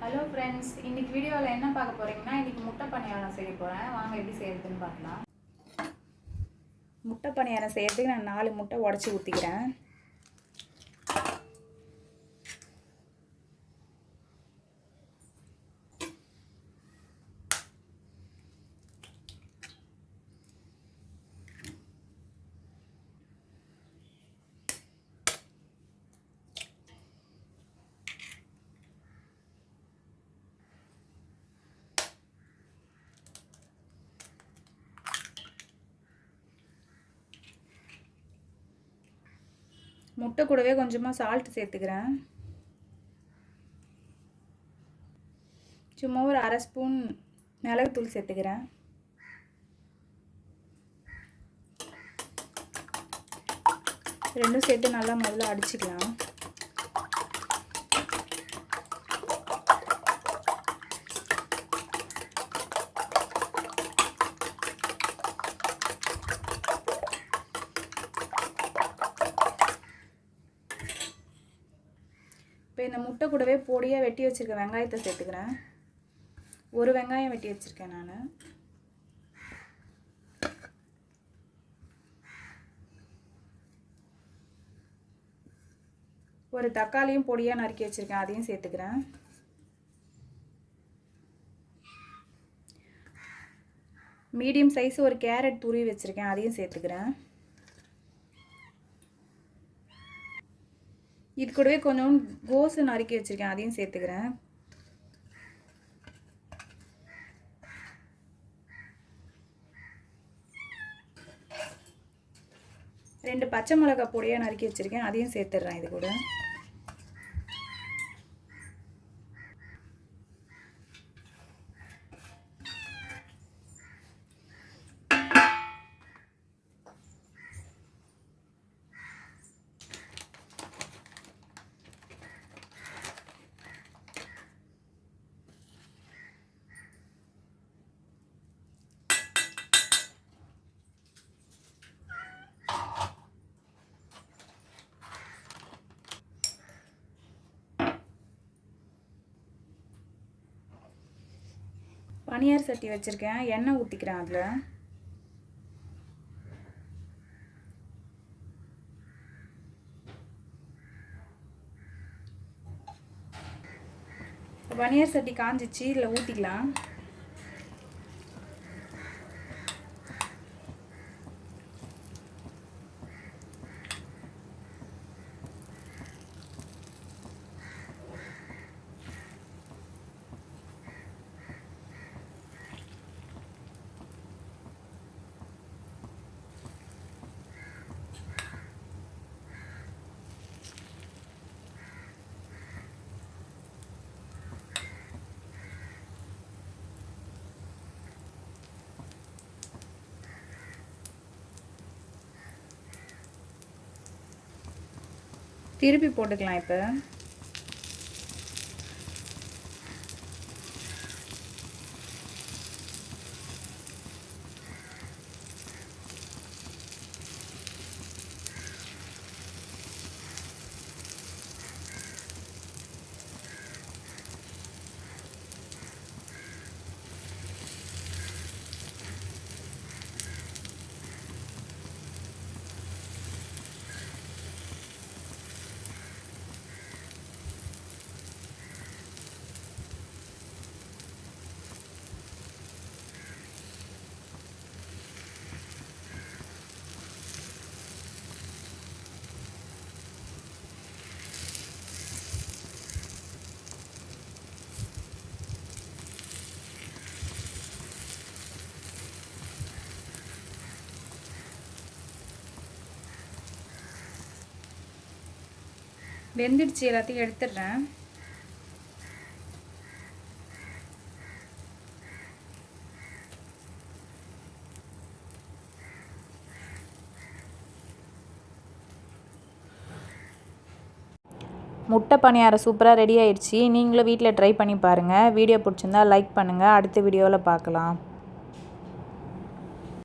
Hello friends, இன்னைக்கு வீடியோவில் என்ன பார்க்க போகிறீங்கன்னா, இன்னைக்கு முட்டை பணியாரம் செய்ய போகிறேன். வாங்க எப்படி செய்யறதுன்னு பார்க்கலாம். முட்டை பணியாரம் செய்யறதுக்கு நான் 4 முட்டை உடச்சி ஊற்றிக்கிறேன். முட்டை கூடவே கொஞ்சமாக சால்ட் சேர்த்துக்கிறேன். சும்மா ஒரு 1/2 ஸ்பூன் மிளகுத்தூள் சேர்த்துக்கிறேன். ரெண்டும் சேர்த்து நல்லா முதல்ல அடிச்சுக்கலாம். இப்போ இந்த முட்டை கூடவே பொடியாக வெட்டி வச்சுருக்க வெங்காயத்தை சேர்த்துக்கிறேன். ஒரு வெங்காயம் வெட்டி வச்சுருக்கேன் நான். ஒரு தக்காளியும் பொடியாக நறுக்கி வச்சுருக்கேன், அதையும் சேர்த்துக்கிறேன். மீடியம் சைஸ் ஒரு கேரட் துருவி வச்சுருக்கேன், அதையும் சேர்த்துக்கிறேன். இது கூடவே கொஞ்சம் கோஸு நறுக்கி வச்சுருக்கேன், அதையும் சேர்த்துக்கிறேன். ரெண்டு பச்சை மிளகாய் பொடியாக நறுக்கி வச்சுருக்கேன், அதையும் சேர்த்துடுறேன் இது கூட. பனியார் சட்டி வச்சுருக்கேன், எண்ணெய் ஊற்றிக்கிறேன். அதில் பனியார் சட்டி காஞ்சிச்சு, இதில் ஊற்றிக்கலாம். திருப்பி போட்டுக்கலாம். இப்போ வெந்துடுச்சு, எல்லாத்தையும் எடுத்துடுறேன். முட்டை பணியாரம் சூப்பராக ரெடி ஆயிடுச்சு. நீங்களும் வீட்டில் ட்ரை பண்ணி பாருங்கள். வீடியோ பிடிச்சிருந்தா லைக் பண்ணுங்கள். அடுத்த வீடியோவில் பார்க்கலாம்.